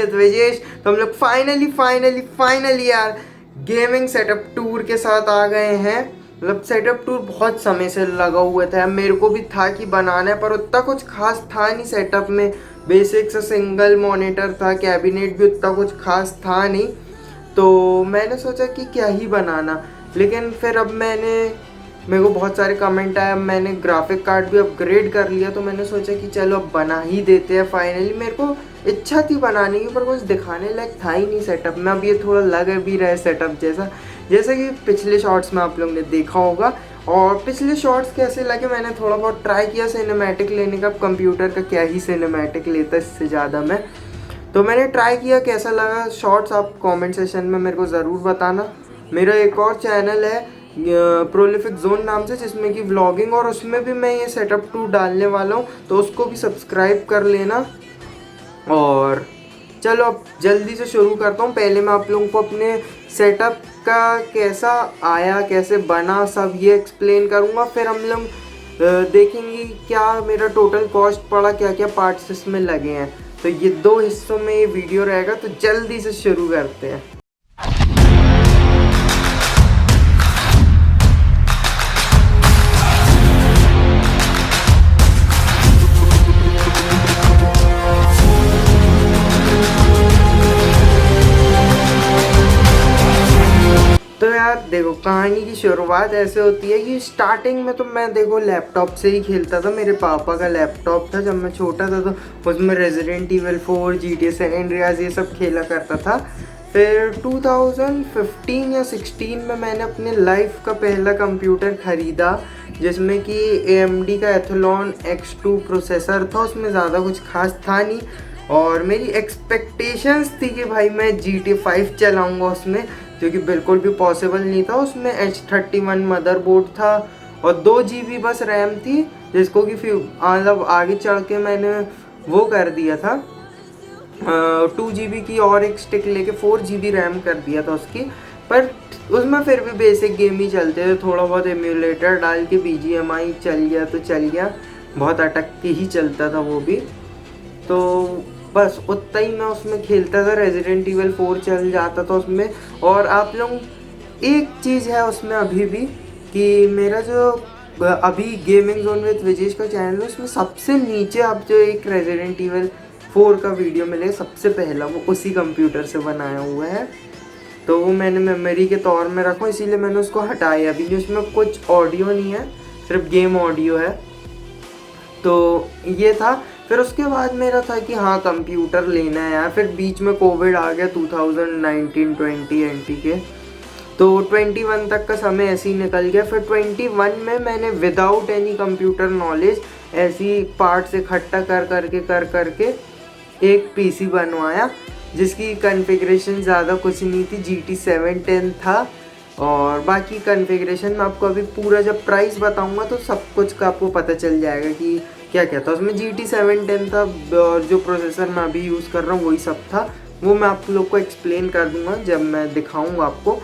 With Vijesh. तो हम लोग फाइनली यार गेमिंग सेटअप टूर के साथ आ गए हैं। मतलब सेटअप टूर बहुत समय से लगा हुआ था, मेरे को भी था कि बनाना है, पर उतना कुछ खास था नहीं सेटअप में। बेसिक से सिंगल मॉनिटर था, कैबिनेट भी उतना कुछ खास था नहीं, तो मैंने सोचा कि क्या ही बनाना। लेकिन फिर अब मेरे को बहुत सारे कमेंट आए, अब मैंने ग्राफिक कार्ड भी अपग्रेड कर लिया, तो मैंने सोचा कि चलो अब बना ही देते हैं फाइनली। मेरे को इच्छा थी बनाने की, पर कुछ दिखाने लायक था ही नहीं सेटअप में। अब ये थोड़ा लग भी रहा है सेटअप जैसा कि पिछले शॉर्ट्स में आप लोगों ने देखा होगा। और पिछले शॉर्ट्स कैसे लगे, मैंने थोड़ा बहुत ट्राई किया सिनेमैटिक लेने का। कंप्यूटर का क्या ही सिनेमैटिक लेता इससे ज़्यादा मैं, तो मैंने ट्राई किया, कैसा लगा शॉर्ट्स आप कमेंट सेशन में मेरे को ज़रूर बताना। मेरा एक और चैनल है प्रोलिफिक जोन नाम से, जिसमें कि व्लॉगिंग, और उसमें भी मैं ये सेटअप टूर डालने वाला हूँ, तो उसको भी सब्सक्राइब कर लेना। और चलो अब जल्दी से शुरू करता हूँ। पहले मैं आप लोगों को अपने सेटअप का कैसा आया, कैसे बना, सब ये एक्सप्लेन करूँगा। फिर हम लोग देखेंगे क्या मेरा टोटल कॉस्ट पड़ा, क्या क्या पार्ट्स इसमें लगे हैं। तो ये 2 हिस्सों में ये वीडियो रहेगा, तो जल्दी से शुरू करते हैं। तो यार देखो, कहानी की शुरुआत ऐसे होती है कि स्टार्टिंग में तो मैं देखो लैपटॉप से ही खेलता था। मेरे पापा का लैपटॉप था जब मैं छोटा था, तो उसमें Resident Evil 4, GTA San Andreas ये सब खेला करता था। फिर 2015 या 16 में मैंने अपने लाइफ का पहला कंप्यूटर ख़रीदा, जिसमें कि AMD का एथलॉन X2 प्रोसेसर था। उसमें ज़्यादा कुछ खास था नहीं, और मेरी एक्सपेक्टेशंस थी कि भाई मैं GTA 5 चलाऊँगा उसमें, जो कि बिल्कुल भी पॉसिबल नहीं था। उसमें H31 मदरबोर्ड था और 2 GB बस रैम थी, जिसको कि फिर मतलब आगे चढ़ के मैंने वो कर दिया था, 2 GB की और एक स्टिक लेके 4 GB रैम कर दिया था उसकी। पर उसमें फिर भी बेसिक गेम ही चलते थे, थोड़ा बहुत एम्यूलेटर डाल के BGMI चल गया तो चल गया, बहुत अटक के ही चलता था वो भी। तो बस उतना ही मैं उसमें खेलता था, रेजिडेंट ईविल 4 चल जाता था उसमें। और आप लोग एक चीज़ है उसमें अभी भी, कि मेरा जो अभी गेमिंग जोन विद विजेश का चैनल है, उसमें सबसे नीचे आप जो एक रेजिडेंट ईविल 4 का वीडियो मिलेगा सबसे पहला, वो उसी कंप्यूटर से बनाया हुआ है। तो वो मैंने मेमोरी के तौर में रखा, इसीलिए मैंने उसको हटाया अभी नहीं। उसमें कुछ ऑडियो नहीं है, सिर्फ गेम ऑडियो है। तो ये था। फिर उसके बाद मेरा था कि हाँ कंप्यूटर लेना है यार। फिर बीच में कोविड आ गया 2019-20 एंटी के, तो 21 तक का समय ऐसे ही निकल गया। फिर 21 में मैंने विदाउट एनी कंप्यूटर नॉलेज ऐसी पार्ट्स इकट्ठा कर करके एक PC बनवाया, जिसकी कॉन्फ़िगरेशन ज़्यादा कुछ नहीं थी, GT 710 था। और बाकी कॉन्फ़िगरेशन में आपको अभी पूरा जब प्राइस बताऊंगा तो सब कुछ का आपको पता चल जाएगा कि क्या क्या था उसमें। GT 710 था, और जो प्रोसेसर मैं अभी यूज़ कर रहा हूँ वही सब था। वो मैं आप लोग को एक्सप्लेन कर दूंगा जब मैं दिखाऊंगा आपको।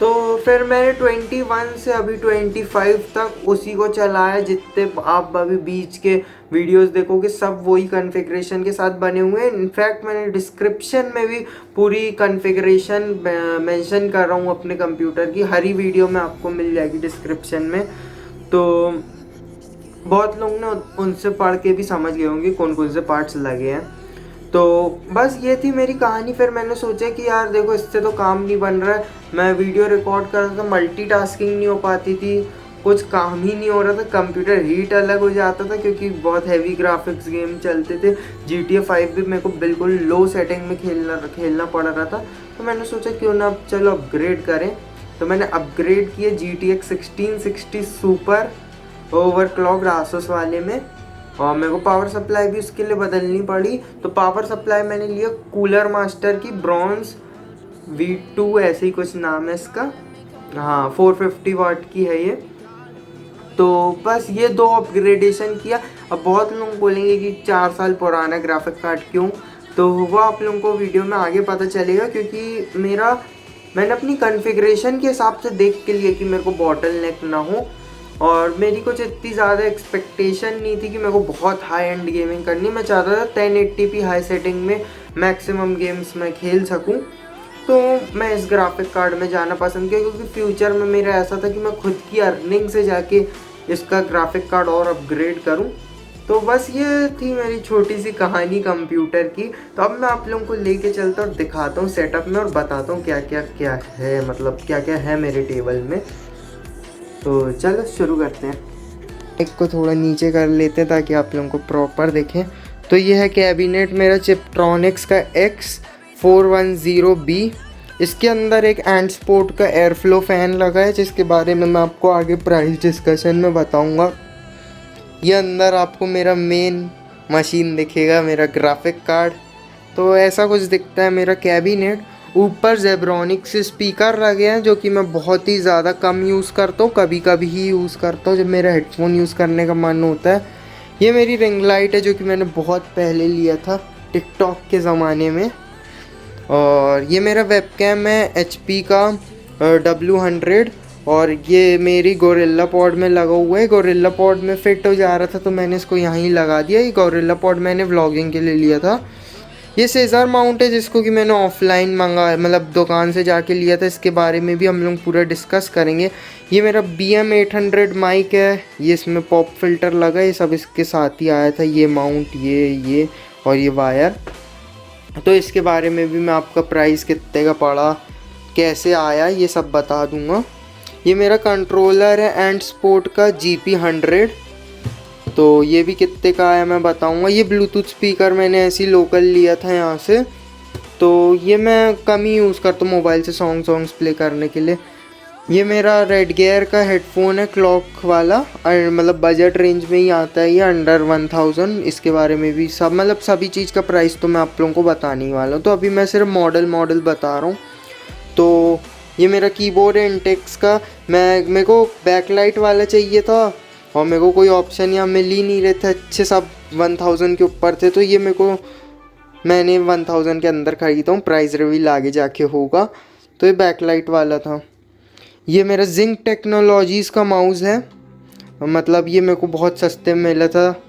तो फिर मैंने 21 से अभी 25 तक उसी को चलाया। जितने आप अभी बीच के वीडियोस देखोगे सब वही कॉन्फ़िगरेशन के साथ बने हुए हैं। इनफैक्ट मैंने डिस्क्रिप्शन में भी पूरी कॉन्फ़िगरेशन मेंशन कर रहा हूँ अपने कंप्यूटर की, हर ही वीडियो में आपको मिल जाएगी डिस्क्रिप्शन में। तो बहुत लोग ना उनसे पढ़ के भी समझ गए होंगे कौन कौन से पार्ट्स लगे हैं। तो बस ये थी मेरी कहानी। फिर मैंने सोचा कि यार देखो इससे तो काम नहीं बन रहा है। मैं वीडियो रिकॉर्ड कर रहा था, मल्टीटास्किंग नहीं हो पाती थी, कुछ काम ही नहीं हो रहा था, कंप्यूटर हीट अलग हो जाता था क्योंकि बहुत हैवी ग्राफिक्स गेम चलते थे। GTA 5 भी मेरे को बिल्कुल लो सेटिंग में खेलना पड़ रहा था। तो मैंने सोचा क्यों ना अब चलो अपग्रेड करें। तो मैंने अपग्रेड किए GTX 1660 सुपर ओवरक्लॉक्ड आसूस वाले में, और मेरे को पावर सप्लाई भी उसके लिए बदलनी पड़ी। तो पावर सप्लाई मैंने लिया कूलर मास्टर की ब्रॉन्ज V2 ऐसे ही कुछ नाम है इसका, हाँ 450 वाट की है ये। तो बस ये 2 अपग्रेडेशन किया। अब बहुत लोग बोलेंगे कि 4 साल पुराना ग्राफिक कार्ड क्यों, तो वो आप लोगों को वीडियो में आगे पता चलेगा। क्योंकि मैंने अपनी कॉन्फ़िगरेशन के हिसाब से देख के लिए कि मेरे को बॉटल नेक ना हो, और मेरी कुछ इतनी ज़्यादा एक्सपेक्टेशन नहीं थी कि मेरे को बहुत हाई एंड गेमिंग करनी। मैं चाहता था 1080p हाई सेटिंग में मैक्सिमम गेम्स मैं खेल सकूं, तो मैं इस ग्राफिक कार्ड में जाना पसंद किया, क्योंकि फ्यूचर में मेरा ऐसा था कि मैं खुद की अर्निंग से जाके इसका ग्राफिक कार्ड और अपग्रेड करूं। तो बस ये थी मेरी छोटी सी कहानी कंप्यूटर की। तो अब मैं आप लोगों को लेके चलता और दिखाता हूँ सेटअप में और बताता हूँ क्या है, मतलब क्या क्या है मेरे टेबल में। तो चलो शुरू करते हैं। एक को थोड़ा नीचे कर लेते हैं ताकि आप लोगों को प्रॉपर देखें। तो ये है कैबिनेट मेरा चिपट्रॉनिक्स का X410B। इसके अंदर एक एंड स्पोर्ट का एयर फ्लो फ़ैन लगा है, जिसके बारे में मैं आपको आगे प्राइस डिस्कशन में बताऊंगा। ये अंदर आपको मेरा मेन मशीन दिखेगा, मेरा ग्राफिक कार्ड। तो ऐसा कुछ दिखता है मेरा कैबिनेट। ऊपर जेब्रॉनिक से स्पीकर लगे हैं, जो कि मैं बहुत ही ज़्यादा कम यूज़ करता हूँ, कभी कभी ही यूज़ करता हूँ जब मेरा हेडफोन यूज़ करने का मन होता है। ये मेरी रिंग लाइट है, जो कि मैंने बहुत पहले लिया था टिकटॉक के ज़माने में। और ये मेरा वेबकैम है HP का W100, और ये मेरी गोरिल्ला पॉड में लगा हुआ है। गोरिल्ला पॉड में फिट हो जा रहा था तो मैंने इसको यहीं लगा दिया। ये गोरिल्ला पॉड मैंने व्लॉगिंग के लिए लिया था। ये सीजर माउंट है, जिसको कि मैंने ऑफलाइन मंगा, मतलब दुकान से जाके लिया था। इसके बारे में भी हम लोग पूरा डिस्कस करेंगे। ये मेरा BM800 माइक है, ये इसमें पॉप फिल्टर लगा है, ये सब इसके साथ ही आया था। ये माउंट, ये और ये वायर। तो इसके बारे में भी मैं आपका प्राइस कितने का पड़ा, कैसे आया, ये सब बता दूंगा। ये मेरा कंट्रोलर है एंड स्पोर्ट का GP100। तो ये भी कितने का आया मैं बताऊंगा। ये ब्लूटूथ स्पीकर मैंने ऐसे ही लोकल लिया था यहाँ से। तो ये मैं कम ही यूज़ करता हूँ मोबाइल से सॉन्ग्स प्ले करने के लिए। ये मेरा रेड गियर का हेडफोन है, क्लॉक वाला, मतलब बजट रेंज में ही आता है ये, अंडर 1000। इसके बारे में भी सब, मतलब सभी चीज़ का प्राइस तो मैं आप लोगों को बताने ही वाला हूँ। तो अभी मैं सिर्फ मॉडल बता रहा हूँ। तो ये मेरा कीबोर्ड है इंटेक्स का। मेरे को बैकलाइट वाला चाहिए था, और मेरे को कोई ऑप्शन यहाँ मिल ही नहीं रहे थे अच्छे, सब 1000 के ऊपर थे। तो ये मैंने 1000 के अंदर खरीदा हूँ, प्राइस रिवील आगे जाके होगा। तो ये बैकलाइट वाला था। ये मेरा जिंक टेक्नोलॉजीज़ का माउस है, मतलब ये मेरे को बहुत सस्ते में मिला था।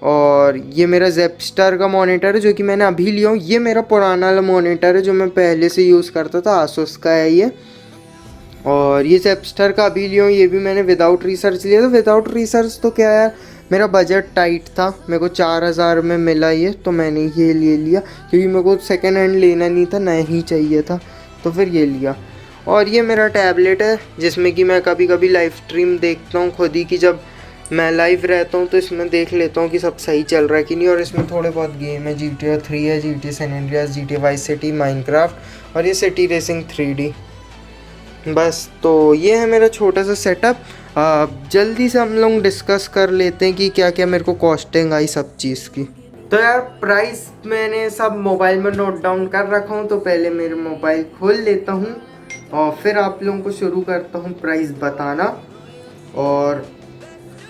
और ये मेरा जेपस्टर का मॉनिटर है, जो कि मैंने अभी लिया हूँ। ये मेरा पुराना वाला मॉनिटर है जो मैं पहले से यूज़ करता था, आसूस का है ये। और ये जेपस्टर का अभी लिया हूँ, ये भी मैंने विदाउट रिसर्च लिया था। विदाउट रिसर्च तो क्या यार, मेरा बजट टाइट था, मेरे को 4000 में मिला ये, तो मैंने ये ले लिया, क्योंकि मेरे को सेकेंड हैंड लेना नहीं था, नया ही चाहिए था, तो फिर ये लिया। और ये मेरा टैबलेट है, जिसमें कि मैं कभी कभी लाइव स्ट्रीम देखता हूँ खुद ही की, जब मैं लाइव रहता हूँ तो इसमें देख लेता हूँ कि सब सही चल रहा है कि नहीं। और इसमें थोड़े बहुत गेम है, GTA 3 है, GTA San Andreas, GTA Vice City, Minecraft, और ये सिटी रेसिंग 3D। बस तो ये है मेरा छोटा सा सेटअप। जल्दी से हम लोग डिस्कस कर लेते हैं कि क्या क्या मेरे को कॉस्टिंग आई सब चीज़ की। तो यार प्राइस मैंने सब मोबाइल में नोट डाउन कर रखा हूँ, तो पहले मेरे मोबाइल खोल लेता हूँ और फिर आप लोगों को शुरू करता हूँ प्राइस बताना। और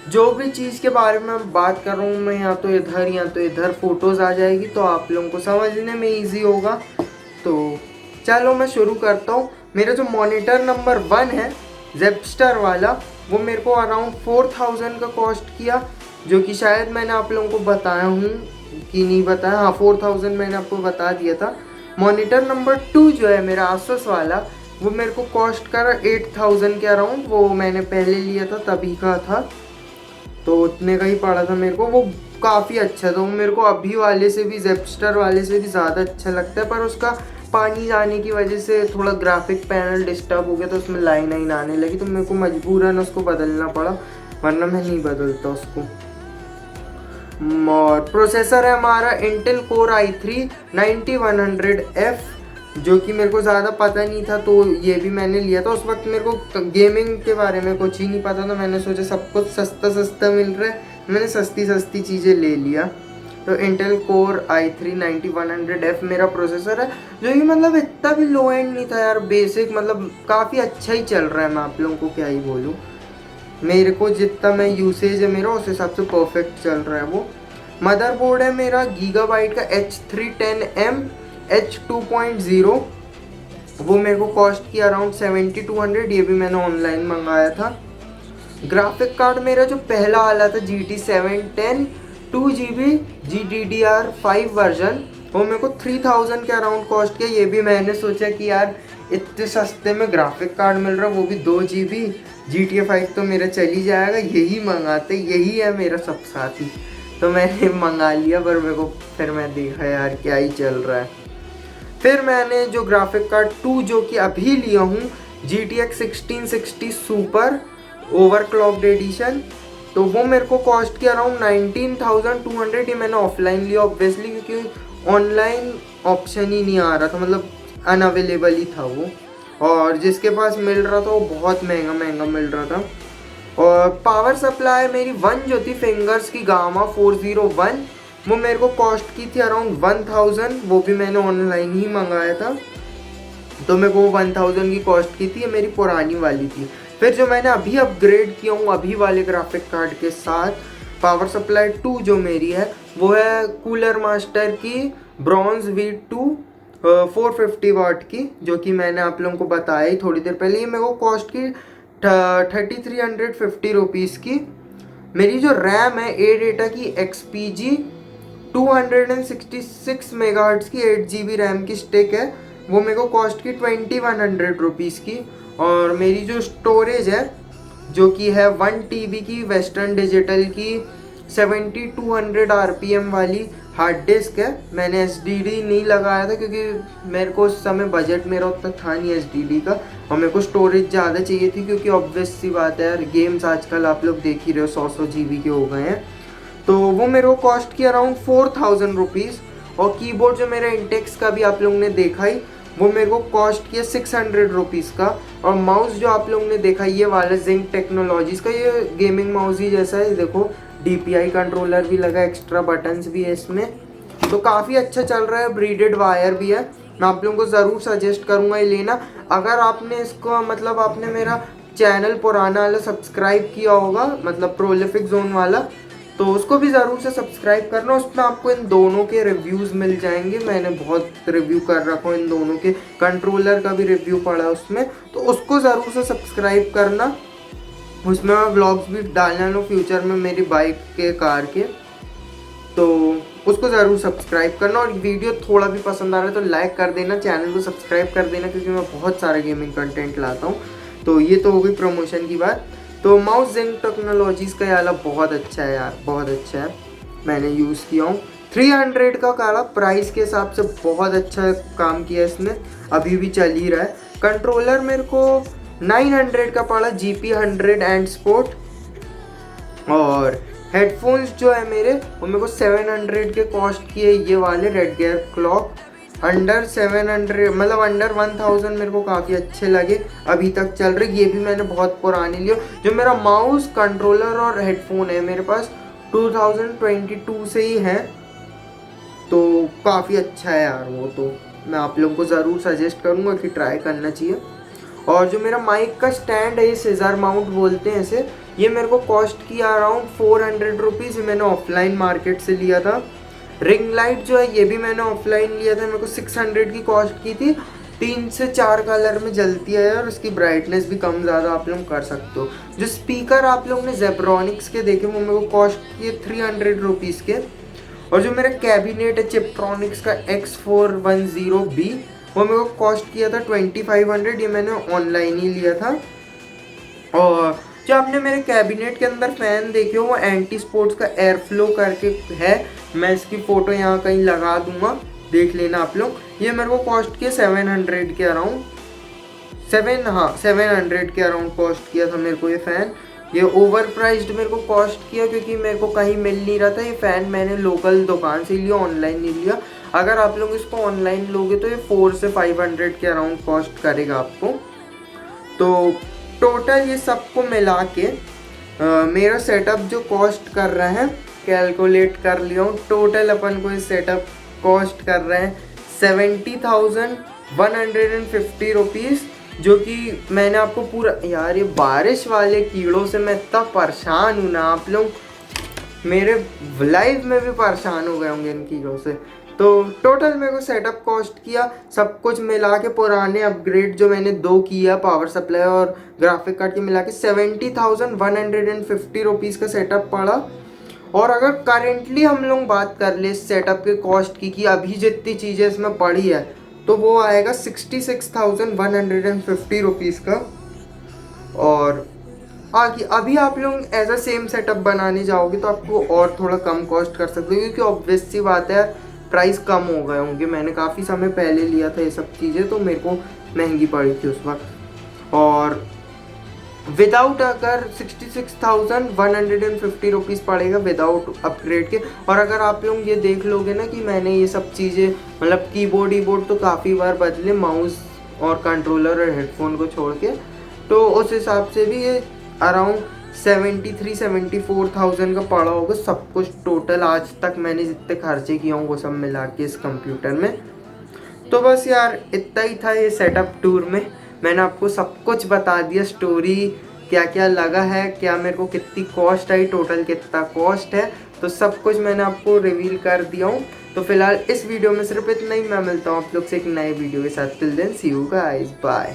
जो भी चीज़ के बारे में मैं बात कर रहा हूँ, मैं या तो इधर फ़ोटोज़ आ जाएगी, तो आप लोगों को समझने में ईजी होगा। तो चलो मैं शुरू करता हूँ। मेरा जो मॉनिटर नंबर 1 है जेपस्टर वाला, वो मेरे को अराउंड 4000 का कॉस्ट किया, जो कि शायद मैंने आप लोगों को बताया हूँ कि नहीं बताया। हाँ, 4000 मैंने आपको बता दिया था। मॉनिटर नंबर 2 जो है मेरा आसूस वाला, वो मेरे को कॉस्ट करा 8000 के अराउंड। वो मैंने पहले लिया था, तभी का था, तो उतने का ही पड़ा था मेरे को। वो काफ़ी अच्छा था, वो मेरे को अभी वाले से भी, जेपस्टर वाले से भी ज़्यादा अच्छा लगता है। पर उसका पानी जाने की वजह से थोड़ा ग्राफिक पैनल डिस्टर्ब हो गया, तो उसमें लाइन आने लगी, तो मेरे को मजबूरन उसको बदलना पड़ा, वरना मैं नहीं बदलता उसको। और प्रोसेसर है हमारा इंटेल कोर i3 9100F, जो कि मेरे को ज़्यादा पता नहीं था, तो ये भी मैंने लिया था। उस वक्त मेरे को गेमिंग के बारे में कुछ ही नहीं पता था, मैंने सोचा सब कुछ सस्ता मिल रहा है, मैंने सस्ती चीज़ें ले लिया। तो इंटेल कोर i3 9100F मेरा प्रोसेसर है, जो कि मतलब इतना भी लो एंड नहीं था यार, बेसिक, मतलब काफ़ी अच्छा ही चल रहा है। मैं आप लोगों को क्या ही बोलूँ, मेरे को जितना मैं यूसेज है मेरा, उस हिसाब से परफेक्ट चल रहा है वो। मदरबोर्ड है मेरा गीगाबाइट का H310M H2.0, वो मेरे को कॉस्ट की अराउंड 7200, ये भी मैंने ऑनलाइन मंगाया था। ग्राफिक कार्ड मेरा जो पहला वाला था GT 710 2GB GDDR5 वर्जन, वो मेरे को 3000 के अराउंड कॉस्ट किया। ये भी मैंने सोचा कि यार इतने सस्ते में ग्राफिक कार्ड मिल रहा है, वो भी 2 GB, GTA 5 तो मेरा चल ही जाएगा, यही मंगाते, यही है मेरा सब साथी। तो मैंने मंगा लिया, पर मेरे को फिर मैं देखा यार क्या ही चल रहा है। फिर मैंने जो ग्राफिक कार्ड 2 जो कि अभी लिया हूँ, GTX 1660 सुपर ओवरक्लॉक्ड एडिशन, तो वो मेरे को कॉस्ट की अराउंड 19,200। ये मैंने ऑफलाइन लिया ऑब्वियसली, क्योंकि ऑनलाइन ऑप्शन ही नहीं आ रहा था, मतलब अनअवेलेबल ही था वो, और जिसके पास मिल रहा था वो बहुत महंगा मिल रहा था। और पावर सप्लाई मेरी 1 जो थी फिंगर्स की गामा 401, वो मेरे को कॉस्ट की थी अराउंड 1000, वो भी मैंने ऑनलाइन ही मंगाया था, तो मेरे को 1000 की कॉस्ट की थी। ये मेरी पुरानी वाली थी। फिर जो मैंने अभी अपग्रेड किया हूँ अभी वाले ग्राफिक कार्ड के साथ, पावर सप्लाई 2 जो मेरी है वो है कूलर मास्टर की ब्रॉन्ज V2 450 वाट की, जो कि मैंने आप लोगों को बताया ही थोड़ी देर पहले। ये मेरे को कॉस्ट की 3350 रुपीज़ की। मेरी जो रैम है ए डेटा की XPG 266 मेगाहर्ट्ज़ की 8 GB रैम की स्टिक है, वो मेरे को कॉस्ट की 2100 रुपीज़ की। और मेरी जो स्टोरेज है जो कि है 1 TB की वेस्टर्न डिजिटल की 7200 RPM वाली हार्ड डिस्क है। मैंने SSD नहीं लगाया था क्योंकि मेरे को उस समय बजट मेरा उतना था नहीं SSD का, और मेरे को स्टोरेज ज़्यादा चाहिए थी, क्योंकि ऑब्वियस सी बात है यार, गेम्स आजकल आप लोग देख ही रहे हो 100 GB के हो गए हैं। तो वो मेरे को कॉस्ट की अराउंड 4000 रुपीज़। और कीबोर्ड जो मेरा इंटेक्स का भी आप लोगों ने देखा ही, वो मेरे को कॉस्ट किया 600 रुपीज़ का। और माउस जो आप लोगों ने देखा ये वाला जिंक टेक्नोलॉजीज़ का, ये गेमिंग माउस ही जैसा है, देखो DPI कंट्रोलर भी लगा, एक्स्ट्रा बटन्स भी है इसमें, तो काफ़ी अच्छा चल रहा है। ब्रीडेड वायर भी है, मैं आप लोगों को ज़रूर सजेस्ट करूँगा ये लेना। अगर आपने इसको मतलब आपने मेरा चैनल पुराना वाला सब्सक्राइब किया होगा, मतलब प्रोलिफिक जोन वाला, तो उसको भी ज़रूर से सब्सक्राइब करना। उसमें आपको इन दोनों के रिव्यूज़ मिल जाएंगे, मैंने बहुत रिव्यू कर रखा हूँ इन दोनों के, कंट्रोलर का भी रिव्यू पड़ा उसमें, तो उसको ज़रूर से सब्सक्राइब करना। उसमें मैं व्लॉग्स भी डालने वाला हूँ फ्यूचर में मेरी बाइक के, कार के, तो उसको ज़रूर सब्सक्राइब करना। और वीडियो थोड़ा भी पसंद आ रहा है तो लाइक कर देना, चैनल को सब्सक्राइब कर देना, क्योंकि मैं बहुत सारा गेमिंग कंटेंट लाता हूँ। तो ये तो हो गई प्रमोशन की बात। तो माउस जिंक टेक्नोलॉजीज़ का यार बहुत अच्छा है यार, बहुत अच्छा है, मैंने यूज़ किया हूँ। 300 का काला प्राइस के हिसाब से बहुत अच्छा काम किया इसने, अभी भी चल ही रहा है। कंट्रोलर मेरे को 900 का पड़ा, GP100 एंड स्पोर्ट। और हेडफोन्स जो है मेरे, वो मेरे को 700 के कॉस्ट की है, ये वाले रेड गेयर क्लॉक, अंडर 700 मतलब अंडर 1000 मेरे को काफ़ी अच्छे लगे, अभी तक चल रहे। ये भी मैंने बहुत पुराने लिए। जो मेरा माउस कंट्रोलर और हेडफोन है मेरे पास 2022 से ही है, तो काफ़ी अच्छा है यार वो, तो मैं आप लोगों को ज़रूर सजेस्ट करूँगा कि ट्राई करना चाहिए। और जो मेरा माइक का स्टैंड है, ये सीजर माउंट बोलते हैं इसे, ये मेरे को कॉस्ट की अराउंड 400 रुपीज़, मैंने ऑफलाइन मार्केट से लिया था। रिंग लाइट जो है ये भी मैंने ऑफलाइन लिया था, मेरे को 600 की कॉस्ट की थी। 3 से 4 कलर में जलती है और उसकी ब्राइटनेस भी कम ज़्यादा आप लोग कर सकते हो। जो स्पीकर आप लोगों ने जेब्रॉनिक्स के देखे, वो मेरे को कॉस्ट किए 300 रुपीज़ के। और जो मेरा कैबिनेट है चिपट्रॉनिक्स का X410B, वो मेरे को कॉस्ट किया था 2500, ये मैंने ऑनलाइन ही लिया था। और जो आपने मेरे कैबिनेट के अंदर फ़ैन देखे हो, वो एंटी स्पोर्ट्स का एयर फ्लो करके है, मैं इसकी फ़ोटो यहाँ कहीं लगा दूंगा, देख लेना आप लोग। ये मेरे को कॉस्ट किया 700 के अराउंड, 700 के अराउंड कॉस्ट किया था मेरे को ये फ़ैन। ये ओवर प्राइस्ड मेरे को कॉस्ट किया क्योंकि मेरे को कहीं मिल नहीं रहा था। ये फ़ैन मैंने लोकल दुकान से लिया, ऑनलाइन नहीं लिया। अगर आप लोग इसको ऑनलाइन लोगे तो ये 400 से 500 के अराउंड कॉस्ट करेगा आपको। तो टोटल ये सबको मिला के मेरा सेटअप जो कॉस्ट कर रहा है, कैलकुलेट कर लिया हूँ, टोटल अपन को ये सेटअप कॉस्ट कर रहे हैं 70,150 रुपीज़, जो कि मैंने आपको पूरा, यार ये बारिश वाले कीड़ों से मैं इतना परेशान हूँ ना, आप लोग मेरे लाइफ में भी परेशान हो गए होंगे इन कीड़ों से। तो टोटल मेरे को सेटअप कॉस्ट किया सब कुछ मिला के, पुराने अपग्रेड जो मैंने 2 किया पावर सप्लाई और ग्राफिक कार्ड के मिला के 70,150 रुपीज़ का सेटअप पड़ा। और अगर करेंटली हम लोग बात कर ले सेटअप के कॉस्ट की कि अभी जितनी चीज़ें इसमें पड़ी है, तो वो आएगा 66,150 रुपीज़ का। और आगे अभी आप लोग एज अ सेम सेटअप बनाने जाओगे तो आपको और थोड़ा कम कॉस्ट कर सकते हो, क्योंकि ऑब्वियस सी बात है प्राइस कम हो गए होंगे। मैंने काफ़ी समय पहले लिया था ये सब चीज़ें, तो मेरे को महंगी पड़ी थी उस वक्त। और विदाउट अगर 66,150 रुपीज़ पड़ेगा विदाउट अपग्रेड के। और अगर आप लोग ये देख लोगे ना कि मैंने ये सब चीज़ें मतलब कीबोर्ड तो काफ़ी बार बदले, माउस और कंट्रोलर और हेडफोन को छोड़ के, तो उस हिसाब से भी ये अराउंड 73-74,000 का पड़ा होगा सब कुछ टोटल। आज तक मैंने जितने खर्चे किए हों वो सब मिला के इस कंप्यूटर में। तो बस यार इतना ही था ये सेटअप टूर में। मैंने आपको सब कुछ बता दिया, स्टोरी क्या क्या लगा है, क्या मेरे को कितनी कॉस्ट आई, टोटल कितना कॉस्ट है, तो सब कुछ मैंने आपको रिवील कर दिया हूँ। तो फिलहाल इस वीडियो में सिर्फ इतना ही। मैं मिलता हूँ आप लोग से एक नए वीडियो के साथ। Till then see you guys, bye.